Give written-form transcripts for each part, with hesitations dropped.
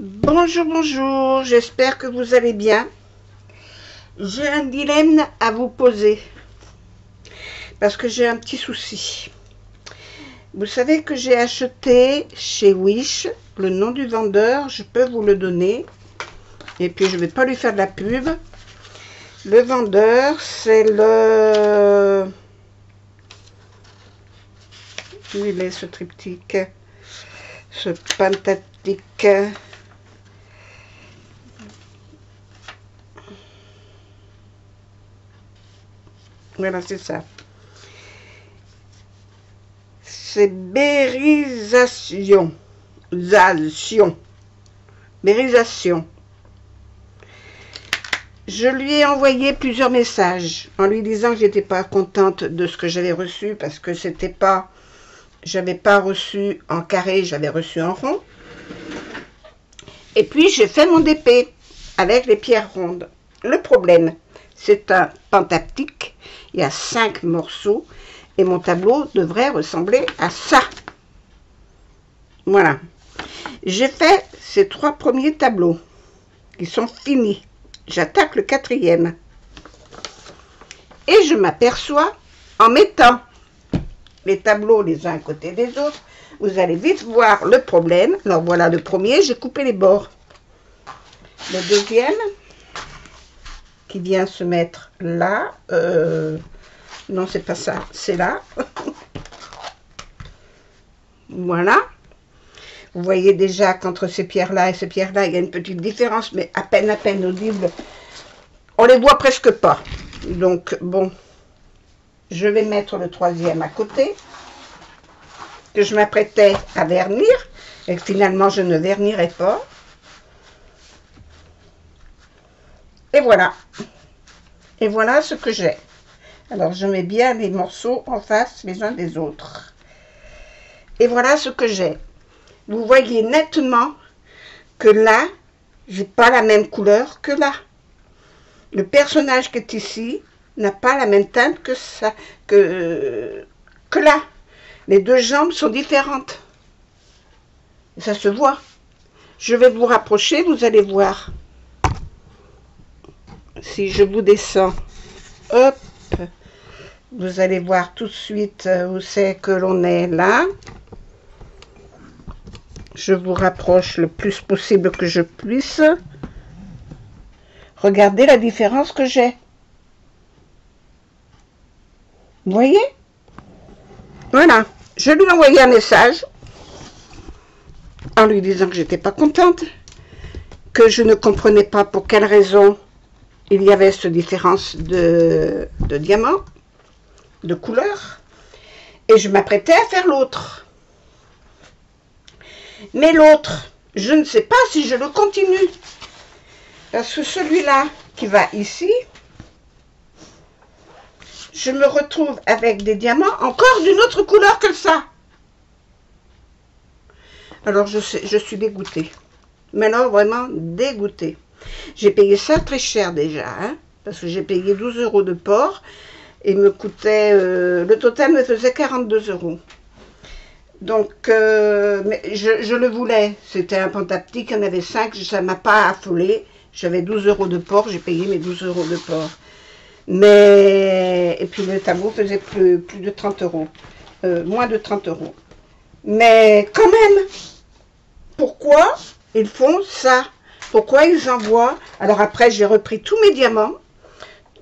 Bonjour, bonjour, j'espère que vous allez bien. J'ai un dilemme à vous poser parce que j'ai un petit souci. Vous savez que j'ai acheté chez Wish le nom du vendeur, je peux vous le donner et puis je ne vais pas lui faire de la pub. Le vendeur, c'est le... Où il est ce triptyque, ce pentattique? Voilà, c'est ça. C'est Bérisation. Bérisation. Je lui ai envoyé plusieurs messages en lui disant que j'étais pas contente de ce que j'avais reçu parce que c'était pas... J'avais pas reçu en carré, j'avais reçu en rond. Et puis j'ai fait mon DP avec les pierres rondes. Le problème, c'est un pentaptyque. Il y a 5 morceaux et mon tableau devrait ressembler à ça. Voilà. J'ai fait ces 3 premiers tableaux qui sont finis. J'attaque le 4e. Et je m'aperçois, en mettant les tableaux les uns à côté des autres, vous allez vite voir le problème. Alors voilà le premier, j'ai coupé les bords. Le deuxième, qui vient se mettre là. Non, c'est pas ça, c'est là. Voilà. Vous voyez déjà qu'entre ces pierres-là et ces pierres-là, il y a une petite différence, mais à peine audible. On les voit presque pas. Donc, bon, je vais mettre le 3e à côté, que je m'apprêtais à vernir, et que finalement, je ne vernirai pas. Et voilà. Et voilà ce que j'ai. Alors, je mets bien les morceaux en face les uns des autres. Et voilà ce que j'ai. Vous voyez nettement que là, j'ai pas la même couleur que là. Le personnage qui est ici n'a pas la même teinte que ça, que là. Les 2 jambes sont différentes. Ça se voit. Je vais vous rapprocher, vous allez voir. Si je vous descends, hop, vous allez voir tout de suite où c'est que l'on est là. Je vous rapproche le plus possible que je puisse. Regardez la différence que j'ai. Vous voyez? Voilà. Je lui ai envoyé un message en lui disant que j'étais pas contente, que je ne comprenais pas pour quelle raison il y avait cette différence de diamant, de couleur, et je m'apprêtais à faire l'autre. Mais l'autre, je ne sais pas si je le continue. Parce que celui-là qui va ici, je me retrouve avec des diamants encore d'une autre couleur que ça. Alors je suis dégoûtée. Mais là, vraiment dégoûtée. J'ai payé ça très cher déjà, hein, parce que j'ai payé 12 € de port et me coûtait, le total me faisait 42 €. Donc, mais je le voulais. C'était un pentaptyque, il y en avait 5, ça ne m'a pas affolé. J'avais 12 € de port, j'ai payé mes 12 € de port. Mais, et puis le tableau faisait plus de 30 €, moins de 30 €. Mais quand même, pourquoi ils font ça? Pourquoi ils envoient? Alors après, j'ai repris tous mes diamants,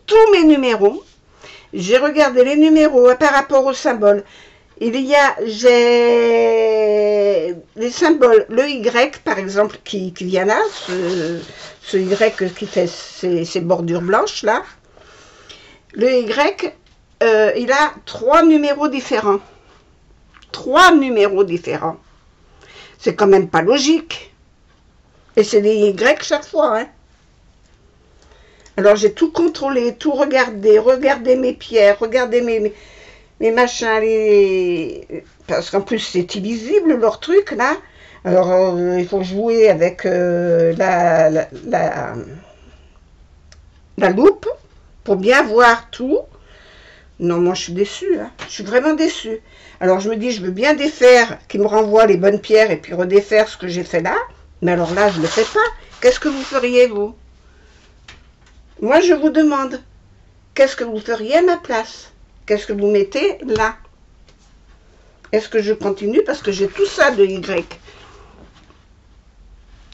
tous mes numéros. J'ai regardé les numéros par rapport aux symboles. J'ai les symboles, le Y par exemple qui vient là, ce Y qui fait ces bordures blanches là. Le Y, il a 3 numéros différents. 3 numéros différents. C'est quand même pas logique. Et c'est des Y chaque fois, hein. Alors j'ai tout contrôlé, tout regardé, regardé mes pierres, regardé mes machins, parce qu'en plus c'est illisible leur truc là. Alors il faut jouer avec la loupe pour bien voir tout. Non, moi je suis déçue, hein. Je suis vraiment déçue. Alors je me dis, je veux bien défaire, qu'ils me renvoient les bonnes pierres et puis redéfaire ce que j'ai fait là, Mais alors là, je ne le fais pas. Qu'est-ce que vous feriez, vous? Moi, je vous demande, qu'est-ce que vous feriez à ma place? Qu'est-ce que vous mettez là? Est-ce que je continue? Parce que j'ai tout ça de Y.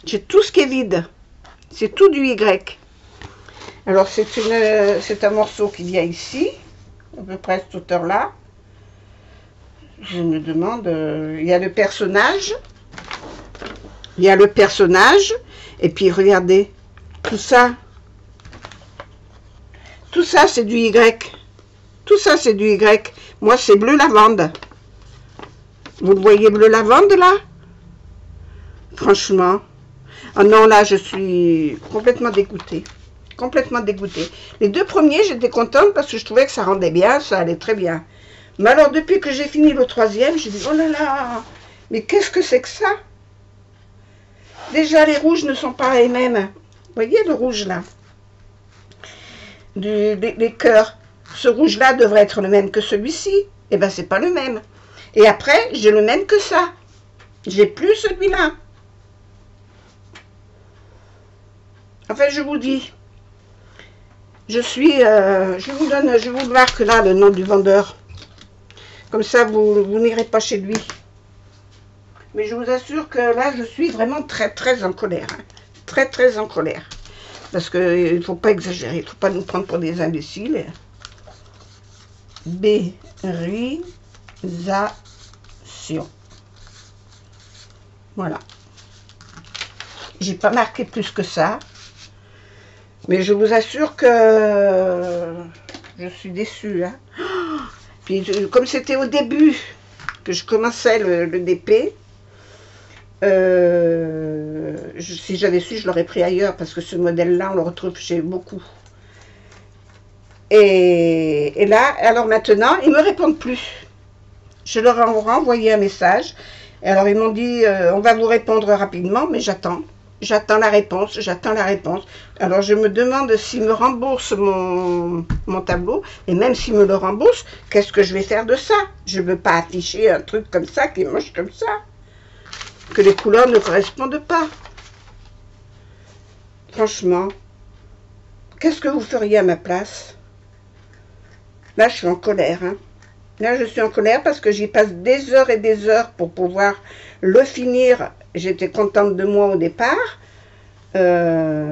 J'ai tout ce qui est vide. C'est tout du Y. Alors, c'est un morceau qui vient ici, à peu près à cette hauteur-là. Je me demande, il y a le personnage. Il y a le personnage. Et puis, regardez, tout ça. Tout ça, c'est du Y. Tout ça, c'est du Y. Moi, c'est bleu lavande. Vous le voyez bleu lavande, là? Franchement. Ah non, là, je suis complètement dégoûtée. Complètement dégoûtée. Les deux premiers, j'étais contente parce que je trouvais que ça rendait bien, ça allait très bien. Mais alors, depuis que j'ai fini le troisième, j'ai dit, oh là là, mais qu'est-ce que c'est que ça? Déjà, les rouges ne sont pas les mêmes. Vous voyez le rouge, là? Les cœurs. Ce rouge-là devrait être le même que celui-ci. Eh bien, c'est pas le même. Et après, j'ai le même que ça. J'ai plus celui-là. Enfin, je vous dis, je vous marque là le nom du vendeur. Comme ça, vous n'irez pas chez lui. Mais je vous assure que là, je suis vraiment très, très en colère. Hein. Très, très en colère. Parce qu'il ne faut pas exagérer. Il ne faut pas nous prendre pour des imbéciles. Bérisation. Voilà. J'ai pas marqué plus que ça. Mais je vous assure que je suis déçue. Hein. Puis, comme c'était au début que je commençais le DP, si j'avais su, je l'aurais pris ailleurs parce que ce modèle-là, on le retrouve chez beaucoup. Et là, alors maintenant, ils ne me répondent plus. Je leur ai renvoyé un message. Et alors, ils m'ont dit, on va vous répondre rapidement, mais j'attends. J'attends la réponse, j'attends la réponse. Alors, je me demande s'ils me remboursent mon tableau. Et même s'ils me le remboursent, qu'est-ce que je vais faire de ça? Je ne veux pas afficher un truc comme ça, qui est moche comme ça. Que les couleurs ne correspondent pas. Franchement, qu'est-ce que vous feriez à ma place? Là, je suis en colère. Hein. Là, je suis en colère parce que j'y passe des heures et des heures pour pouvoir le finir. J'étais contente de moi au départ. Là,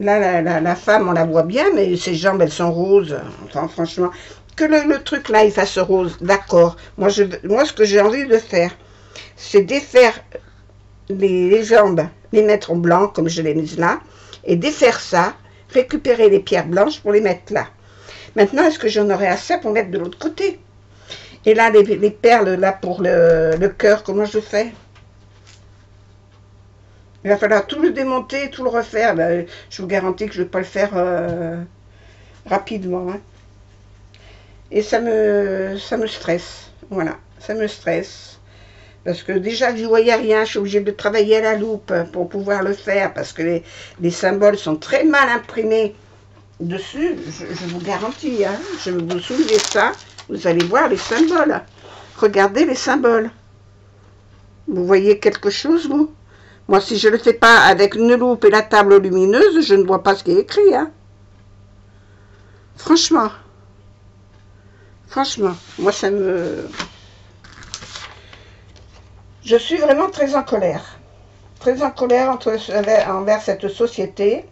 la femme, on la voit bien, mais ses jambes, elles sont roses. Enfin, franchement, que le truc là, il fasse rose, d'accord. Moi, ce que j'ai envie de faire, c'est défaire les jambes, les mettre en blanc, comme je l'ai mise là, et défaire ça, récupérer les pierres blanches pour les mettre là. Maintenant, est-ce que j'en aurai assez pour mettre de l'autre côté? Et là, les perles, là, pour le cœur, comment je fais? Il va falloir tout le démonter, tout le refaire. Ben, je vous garantis que je ne vais pas le faire rapidement. Hein. Et ça me stresse. Voilà, ça me stresse. Parce que déjà, je ne voyais rien. Je suis obligée de travailler à la loupe pour pouvoir le faire. Parce que les symboles sont très mal imprimés dessus. Je vous garantis. Hein, je vais vous soulever ça. Vous allez voir les symboles. Regardez les symboles. Vous voyez quelque chose, vous? Moi, si je ne le fais pas avec une loupe et la table lumineuse, je ne vois pas ce qui est écrit. Hein. Franchement. Franchement. Moi, ça me... Je suis vraiment très en colère. Très en colère envers cette société.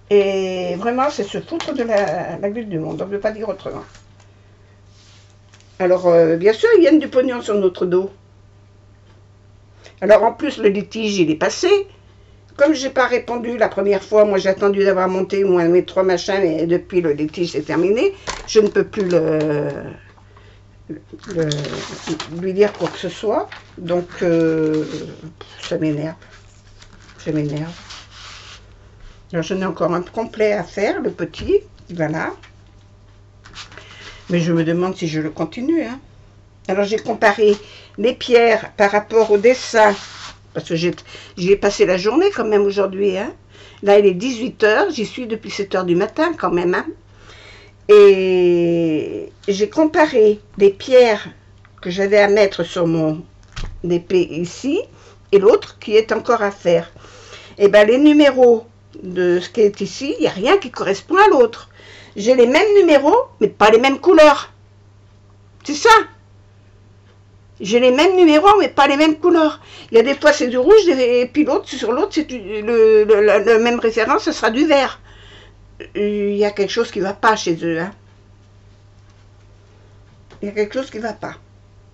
Et vraiment, c'est se foutre de la gueule du monde. On ne peut pas dire autrement. Alors, bien sûr, ils gagnent du pognon sur notre dos. Alors, en plus, le litige, il est passé. Comme je n'ai pas répondu la première fois, moi, j'ai attendu d'avoir monté au moins mes 3 machins, mais depuis, le litige, c'est terminé. Je ne peux plus lui dire quoi que ce soit. Donc, ça m'énerve. Ça m'énerve. Alors, j'en ai encore un complet à faire, le petit. Voilà. Mais je me demande si je le continue. Hein. Alors, j'ai comparé les pierres par rapport au dessin. Parce que j'y ai passé la journée quand même aujourd'hui. Hein. Là, il est 18 h. J'y suis depuis 7 h du matin quand même. Hein. Et j'ai comparé les pierres que j'avais à mettre sur mon épée ici et l'autre qui est encore à faire. Et bien les numéros de ce qui est ici, il n'y a rien qui correspond à l'autre. J'ai les mêmes numéros, mais pas les mêmes couleurs. C'est ça. J'ai les mêmes numéros, mais pas les mêmes couleurs. Il y a des fois c'est du rouge, et puis l'autre, sur l'autre, c'est la même référence, ce sera du vert. Il y a quelque chose qui ne va pas chez eux. Hein. Il y a quelque chose qui ne va pas.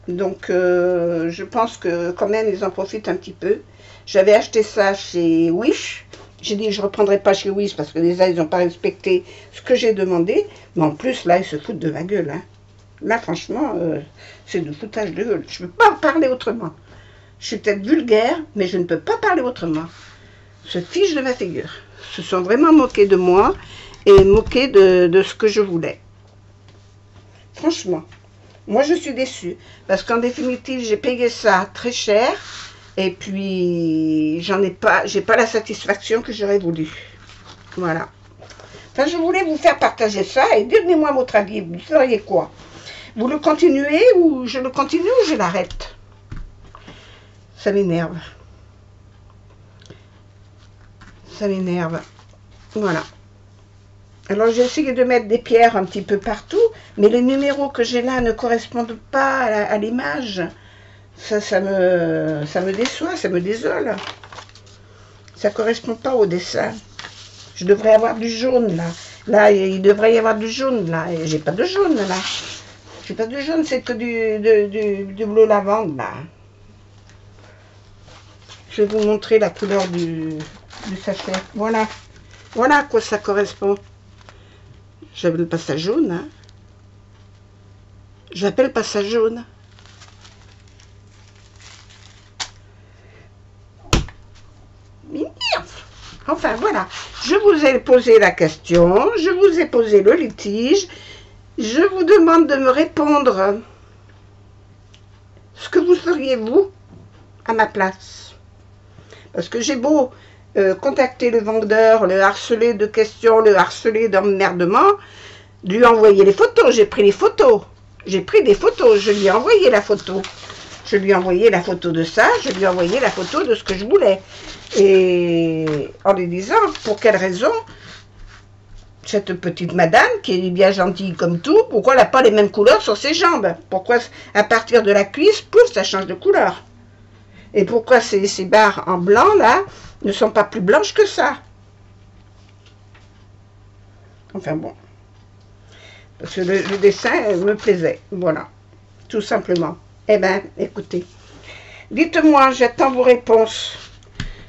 Donc, je pense que quand même, ils en profitent un petit peu. J'avais acheté ça chez Wish. J'ai dit que je ne reprendrai pas chez Wish parce que déjà, ils n'ont pas respecté ce que j'ai demandé. Mais en plus, là, ils se foutent de ma gueule. Hein. Là, franchement, c'est du foutage de gueule. Je ne peux pas parler autrement. Je suis peut-être vulgaire, mais je ne peux pas parler autrement. Se fichent de ma figure. Se sont vraiment moqués de moi et moqués de ce que je voulais. Franchement. Moi, je suis déçue. Parce qu'en définitive, j'ai payé ça très cher. Et puis, j'ai pas la satisfaction que j'aurais voulu. Voilà. Enfin, je voulais vous faire partager ça et donnez-moi votre avis. Vous feriez quoi? Vous le continuez ou je le continue ou je l'arrête? Ça m'énerve. Ça m'énerve. Voilà. Alors j'ai essayé de mettre des pierres un petit peu partout, mais les numéros que j'ai là ne correspondent pas à l'image. Ça me déçoit, ça me désole. Ça ne correspond pas au dessin. Je devrais avoir du jaune là. Là, il devrait y avoir du jaune là. Et j'ai pas de jaune là. J'ai pas de jaune, c'est que du bleu lavande là. Je vais vous montrer la couleur du sachet. Voilà. Voilà à quoi ça correspond. J'appelle pas ça jaune. Hein. J'appelle pas ça jaune. Enfin voilà. Je vous ai posé la question. Je vous ai posé le litige. Je vous demande de me répondre. Ce que vous feriez vous à ma place. Parce que j'ai beau contacter le vendeur, le harceler de questions, le harceler d'emmerdement, lui envoyer les photos. J'ai pris les photos. J'ai pris des photos. Je lui ai envoyé la photo. Je lui ai envoyé la photo de ça. Je lui ai envoyé la photo de ce que je voulais. Et en lui disant pour quelle raison cette petite madame, qui est bien gentille comme tout, pourquoi elle n'a pas les mêmes couleurs sur ses jambes? Pourquoi à partir de la cuisse, pouf, ça change de couleur? Et pourquoi ces barres en blanc, là, ne sont pas plus blanches que ça? Enfin bon. Parce que le dessin me plaisait. Voilà. Tout simplement. Eh bien, écoutez. Dites-moi, j'attends vos réponses.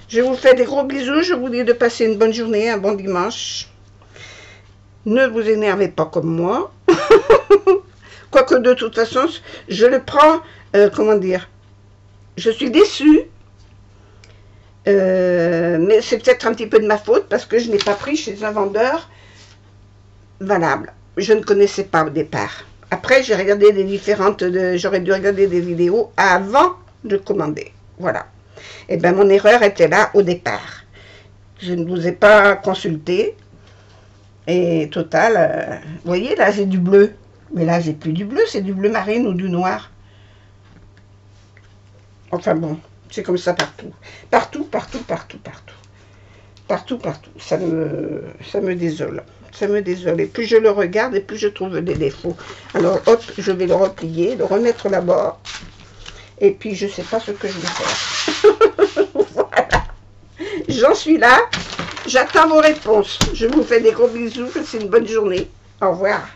Je vous fais des gros bisous. Je vous dis de passer une bonne journée, un bon dimanche. Ne vous énervez pas comme moi. Quoique de toute façon, je le prends, comment dire, je suis déçue. Mais c'est peut-être un petit peu de ma faute parce que je n'ai pas pris chez un vendeur valable. Je ne connaissais pas au départ. Après, j'ai regardé j'aurais dû regarder des vidéos avant de commander. Voilà. Et bien, mon erreur était là au départ. Je ne vous ai pas consulté. Et total, vous voyez, là, j'ai du bleu. Mais là, j'ai plus du bleu, c'est du bleu marine ou du noir. Enfin bon, c'est comme ça partout. Partout, partout, partout, partout. Partout, partout. Ça me désole. Ça me désole. Et plus je le regarde, et plus je trouve des défauts. Alors, hop, je vais le replier, le remettre là-bas. Et puis, je ne sais pas ce que je vais faire. Voilà. J'en suis là. J'attends vos réponses. Je vous fais des gros bisous. C'est une bonne journée. Au revoir.